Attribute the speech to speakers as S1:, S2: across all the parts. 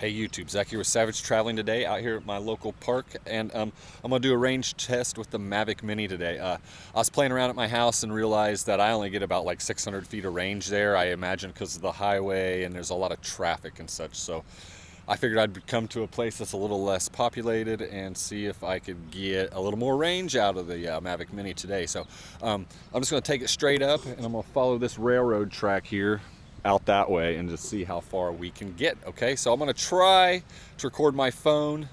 S1: Hey YouTube, Zach here with Savage Traveling today out here at my local park, and I'm going to do a range test with the Mavic Mini today. I was playing around at my house and realized that I only get about like 600 feet of range there, I imagine because of the highway and there's a lot of traffic and such. So I figured I'd come to a place that's a little less populated and see if I could get a little more range out of the Mavic Mini today. So I'm just going to take it straight up and I'm going to follow this railroad track here out that way and just see how far we can get. Okay, so I'm going to try to record my phone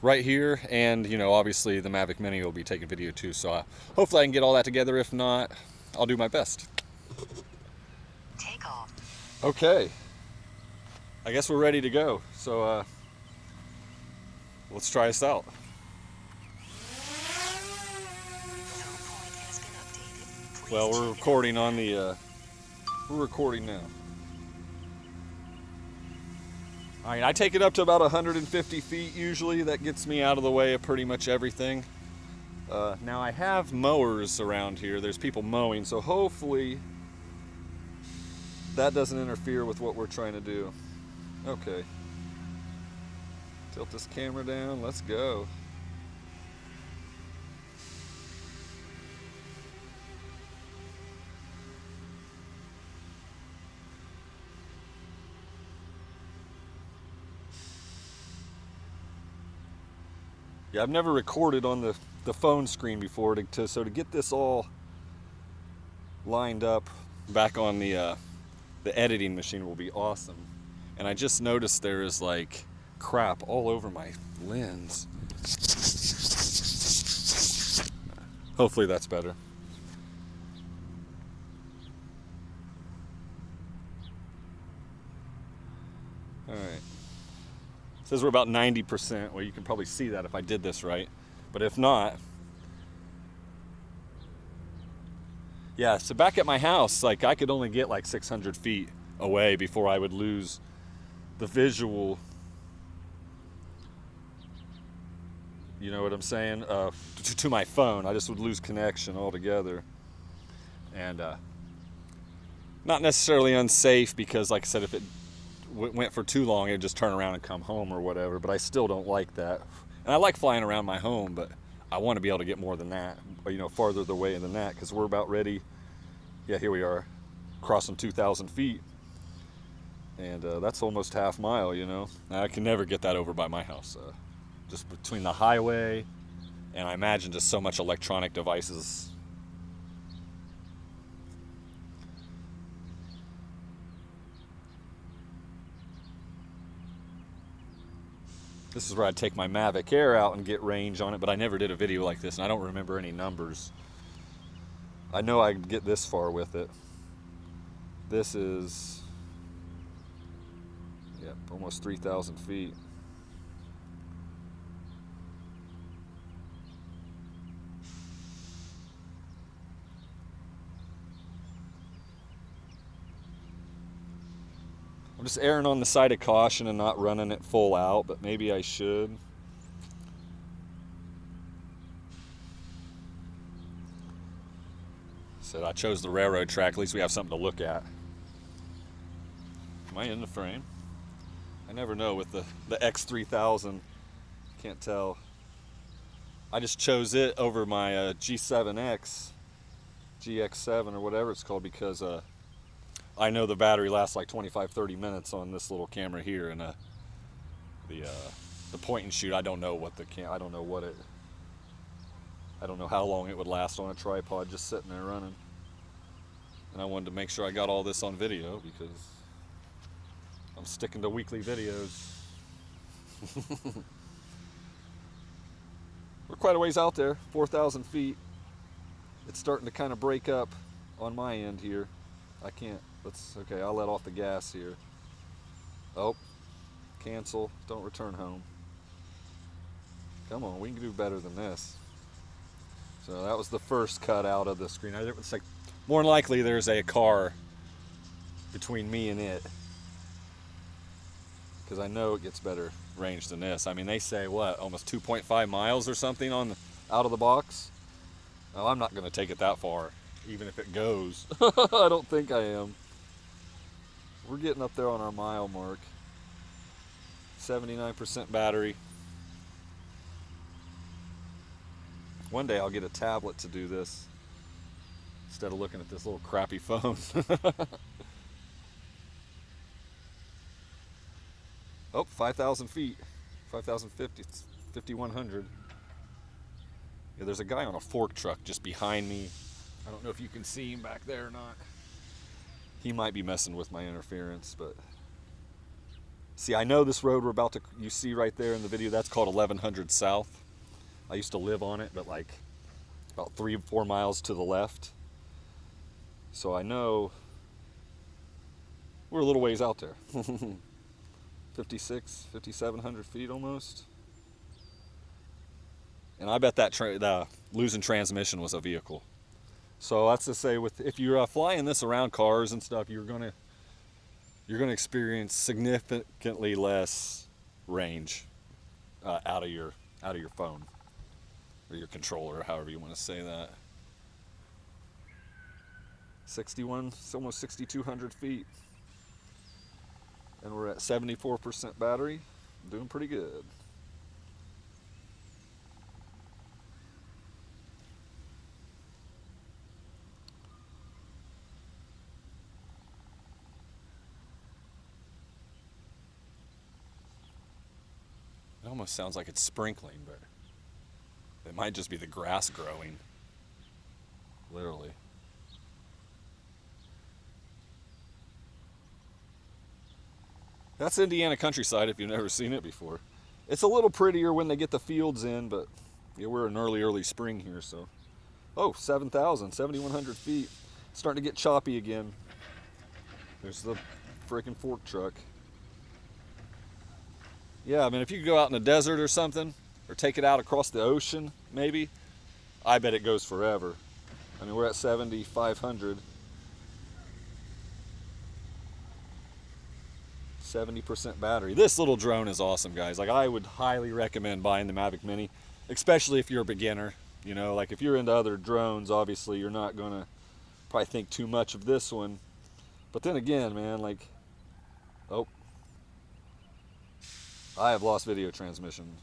S1: right here, and you know, obviously the Mavic Mini will be taking video too, so hopefully I can get all that together. If not, I'll do my best.
S2: Take off.
S1: Okay, I guess we're ready to go, so let's try this out. Well, we're recording on the we're recording now. I mean, I take it up to about 150 feet usually. That gets me out of the way of pretty much everything. Now I have mowers around here. There's people mowing, so hopefully that doesn't interfere with what we're trying to do. Okay. Tilt this camera down. Let's go. Yeah, I've never recorded on the phone screen before, so to get this all lined up back on the editing machine will be awesome. And I just noticed there is like crap all over my lens. Hopefully that's better. All right. Says we're about 90%. Well, you can probably see that if I did this right. But if not, yeah, so back at my house, like I could only get like 600 feet away before I would lose the visual. You know what I'm saying? To my phone. I just would lose connection altogether. And not necessarily unsafe because, like I said, if it went for too long, it'd just turn around and come home or whatever, but I still don't like that. And I like flying around my home, but I want to be able to get more than that, you know, farther away than that, because we're about ready. Yeah, here we are, crossing 2,000 feet, and that's almost half mile, you know. I can never get that over by my house, just between the highway and I imagine just so much electronic devices. This is where I'd take my Mavic Air out and get range on it, but I never did a video like this, and I don't remember any numbers. I know I could get this far with it. This is, yep, almost 3,000 feet. I'm just erring on the side of caution and not running it full out, but maybe I should. So I chose the railroad track, at least we have something to look at. Am I in the frame? I never know with the X3000, can't tell. I just chose it over my G7X, GX7 or whatever it's called, because I know the battery lasts like 25-30 minutes on this little camera here, and the point and shoot, I don't know what I don't know how long it would last on a tripod just sitting there running. And I wanted to make sure I got all this on video because I'm sticking to weekly videos. We're quite a ways out there, 4,000 feet. It's starting to kind of break up on my end here. I can't. Okay, I'll let off the gas here. Oh, cancel, don't return home. Come on, we can do better than this. So that was the first cut out of the screen. It's like, more than likely there's a car between me and it, because I know it gets better range than this. I mean, they say what, almost 2.5 miles or something out of the box. Oh, I'm not going to take it that far, even if it goes. I don't think I am. We're getting up there on our mile mark. 79% battery. One day I'll get a tablet to do this instead of looking at this little crappy phone. Oh, 5,000 feet. 5,050, 5,100. Yeah, there's a guy on a fork truck just behind me. I don't know if you can see him back there or not. He might be messing with my interference, but see, I know this road we're about to, you see right there in the video, that's called 1100 South. I used to live on it, but like about 3-4 miles to the left. So I know we're a little ways out there. 5,700 feet almost. And I bet that the losing transmission was a vehicle. So that's to say, with if you're flying this around cars and stuff, you're gonna experience significantly less range out of your phone or your controller, or however you want to say that. 61, it's almost 6,200 feet, and we're at 74% battery. Doing pretty good. It almost sounds like it's sprinkling, but it might just be the grass growing. Literally. That's Indiana countryside if you've never seen it before. It's a little prettier when they get the fields in, but yeah, we're in early spring here, so. Oh, 7,100 feet. Starting to get choppy again. There's the freaking fork truck. Yeah, I mean, if you could go out in the desert or something, or take it out across the ocean, maybe, I bet it goes forever. I mean, we're at 7,500. 70% battery. This little drone is awesome, guys. Like, I would highly recommend buying the Mavic Mini, especially if you're a beginner. You know, like if you're into other drones, obviously you're not gonna probably think too much of this one. But then again, man, like, oh, I have lost video transmission.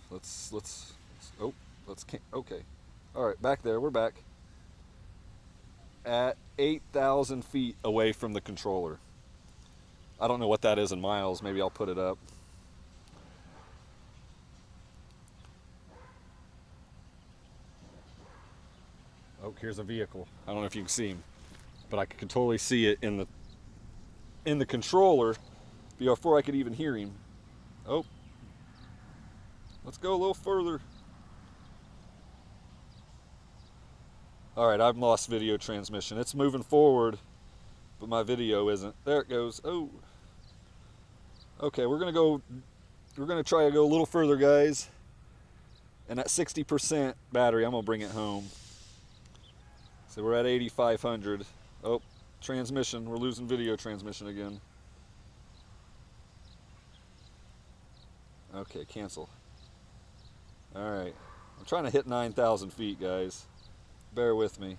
S1: Okay. All right, back there, we're back. At 8,000 feet away from the controller. I don't know what that is in miles. Maybe I'll put it up. Oh, here's a vehicle. I don't know if you can see him, but I can totally see it in the controller before I could even hear him. Oh, let's go a little further. All right, I've lost video transmission. It's moving forward, but my video isn't. There it goes. Oh. Okay, we're gonna try to go a little further, guys. And at 60% battery, I'm gonna bring it home. So we're at 8,500. Oh, transmission, we're losing video transmission again. Okay, cancel. All right, I'm trying to hit 9,000 feet, guys. Bear with me.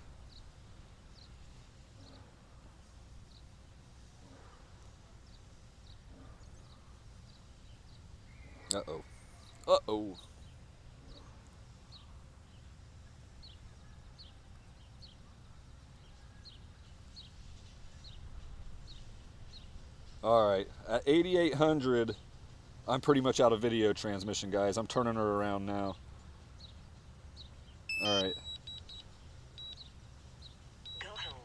S1: Uh-oh. Uh-oh. All right, at 8,800, I'm pretty much out of video transmission, guys. I'm turning her around now. All right.
S2: Go home.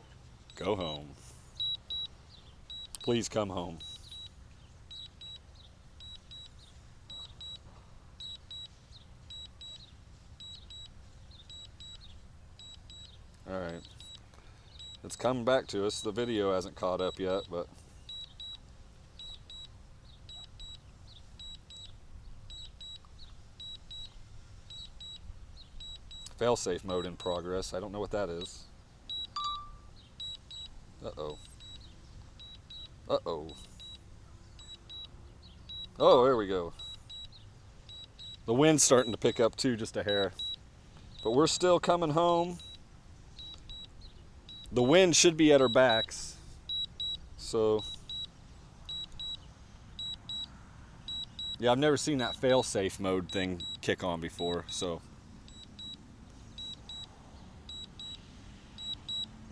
S1: Go home. Please come home. All right. It's coming back to us. The video hasn't caught up yet, but failsafe mode in progress. I don't know what that is. Uh-oh. Uh-oh. Oh, there we go. The wind's starting to pick up too, just a hair. But we're still coming home. The wind should be at our backs. So Yeah, I've never seen that fail-safe mode thing kick on before, so.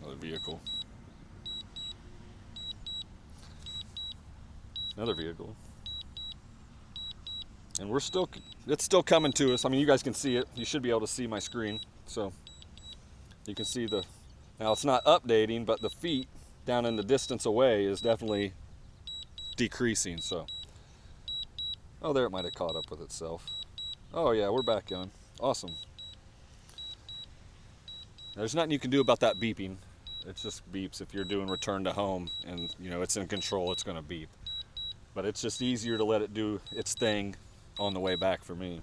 S1: Another vehicle. Another vehicle. And it's still coming to us. I mean, you guys can see it. You should be able to see my screen. So you can see now it's not updating, but the feet down in the distance away is definitely decreasing, so. Oh, there it might have caught up with itself. Oh yeah, we're back on. Awesome. There's nothing you can do about that beeping. It just beeps if you're doing return to home and it's in control, it's gonna beep. But it's just easier to let it do its thing on the way back for me.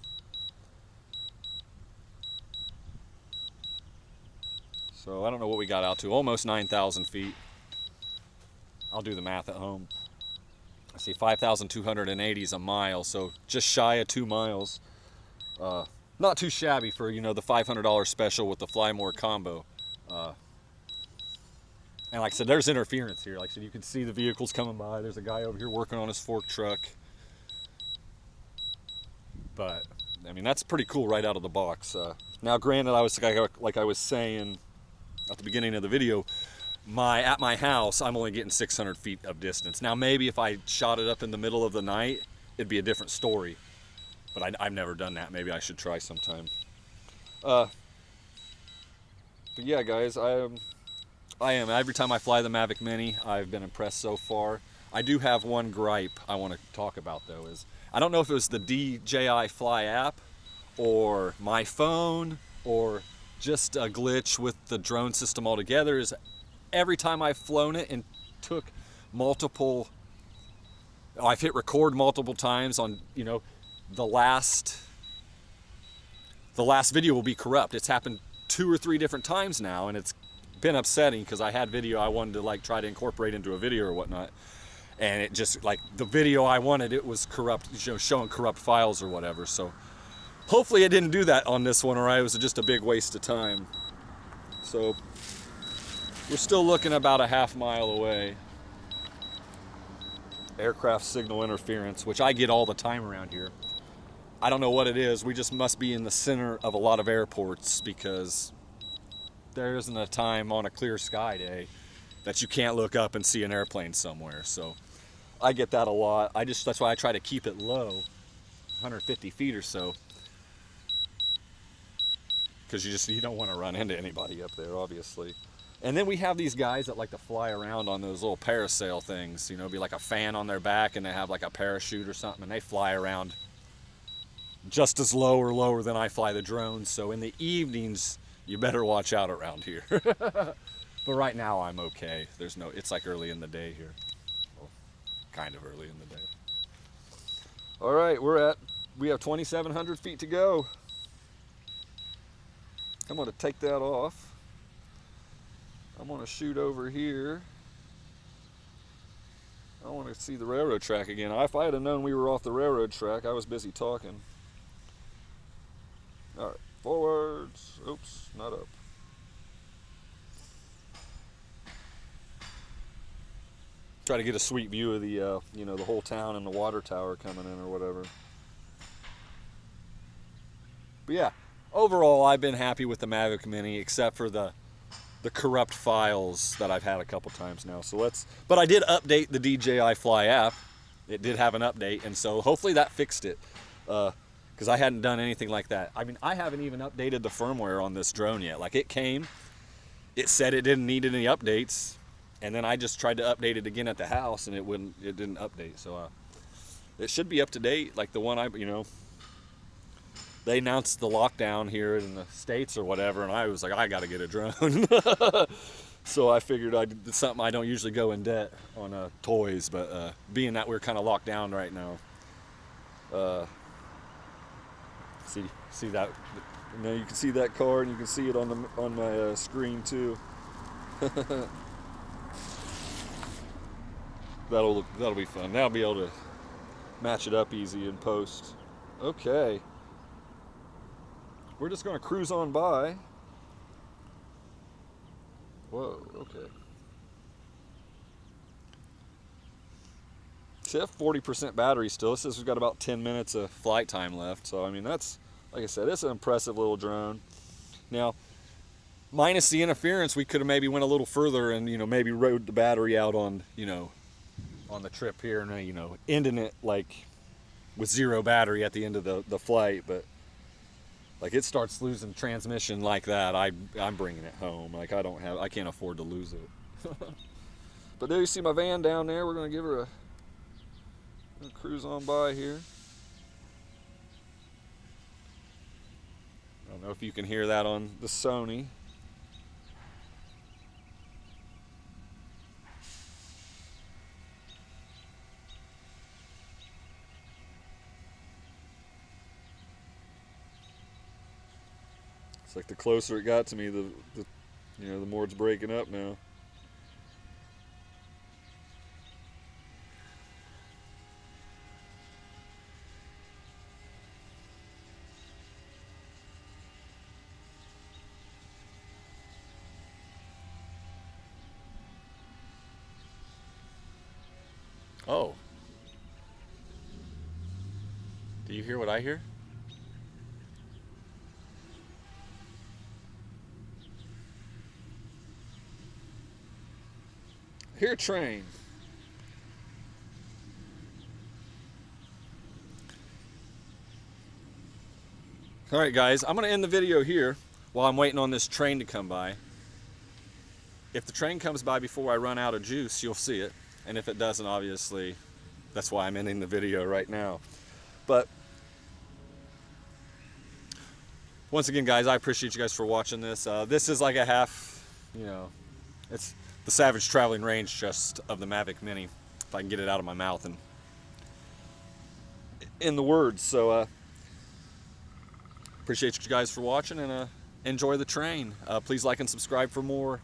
S1: So I don't know what we got out to, almost 9,000 feet. I'll do the math at home. I see 5,280 is a mile, so just shy of 2 miles. Not too shabby for the $500 special with the Fly More combo. And like I said, there's interference here. Like I said, you can see the vehicles coming by. There's a guy over here working on his fork truck. But I mean, that's pretty cool right out of the box. Now, granted, like I was saying at the beginning of the video, at my house, I'm only getting 600 feet of distance. Now, maybe if I shot it up in the middle of the night, it'd be a different story. But I've never done that. Maybe I should try sometime. But yeah, guys, I am. Every time I fly the Mavic Mini, I've been impressed so far. I do have one gripe I want to talk about, though. I don't know if it was the DJI Fly app or my phone or just a glitch with the drone system altogether. Is every time I've flown it and took I've hit record multiple times on, the last video will be corrupt. It's happened 2 or 3 different times now, and it's been upsetting because I had video I wanted to try to incorporate into a video or whatnot, and it just the video I wanted, it was corrupt, showing corrupt files or whatever. So hopefully it didn't do that on this one, or it was just a big waste of time. So we're still looking about a half mile away. Aircraft signal interference, which I get all the time around here. I don't know what it is. We just must be in the center of a lot of airports, because there isn't a time on a clear sky day that you can't look up and see an airplane somewhere. So I get that a lot. That's why I try to keep it low, 150 feet or so, because you don't want to run into anybody up there, obviously. And then we have these guys that like to fly around on those little parasail things, be like a fan on their back, and they have like a parachute or something, and they fly around just as low or lower than I fly the drones. So in the evenings, you better watch out around here. But right now I'm okay. It's like early in the day here. Well, kind of early in the day. All right, we have 2,700 feet to go. I'm gonna take that off. I'm gonna shoot over here. I want to see the railroad track again. If I had known we were off the railroad track, I was busy talking. All right, forwards. Oops, not up. Try to get a sweet view of the, the whole town and the water tower coming in or whatever. But yeah, overall, I've been happy with the Mavic Mini, except for the corrupt files that I've had a couple times now. But I did update the DJI Fly app. It did have an update, and so hopefully that fixed it. Because I hadn't done anything like that. I mean, I haven't even updated the firmware on this drone yet. Like, it came, it said it didn't need any updates, and then I just tried to update it again at the house, and it didn't update. So it should be up to date. Like the one they announced the lockdown here in the States or whatever, and I was like, I got to get a drone. So I figured it's something I don't usually go in debt on toys, but being that we're kind of locked down right now. See that? You can see that car, and you can see it on my screen too. That'll be fun. Now I'll be able to match it up easy in post. Okay. We're just going to cruise on by. Whoa, okay. See, I have 40% battery still. It says we've got about 10 minutes of flight time left. So, I mean, that's, like I said, it's an impressive little drone. Now, minus the interference, we could have maybe went a little further and, you know, maybe rode the battery out on, you know, on the trip here and, you know, ending it like with zero battery at the end of the flight. But like it starts losing transmission like that, I'm bringing it home. Like I can't afford to lose it. But there you see my van down there. We're gonna give her a cruise on by here. I don't know if you can hear that on the Sony. It's like the closer it got to me, the you know, the more it's breaking up now. Oh. Do you hear what I hear? I hear a train. All right, guys, I'm going to end the video here while I'm waiting on this train to come by. If the train comes by before I run out of juice, you'll see it. And if it doesn't, obviously, that's why I'm ending the video right now. But once again, guys, I appreciate you guys for watching this. This is like a half, you know, it's the Savage traveling range just of the Mavic Mini, if I can get it out of my mouth and in the words. So appreciate you guys for watching, and enjoy the train. Please like and subscribe for more,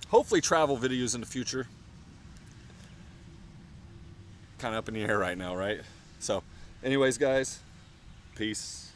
S1: hopefully, travel videos in the future. Kind of up in the air right now, right? So anyways, guys, peace.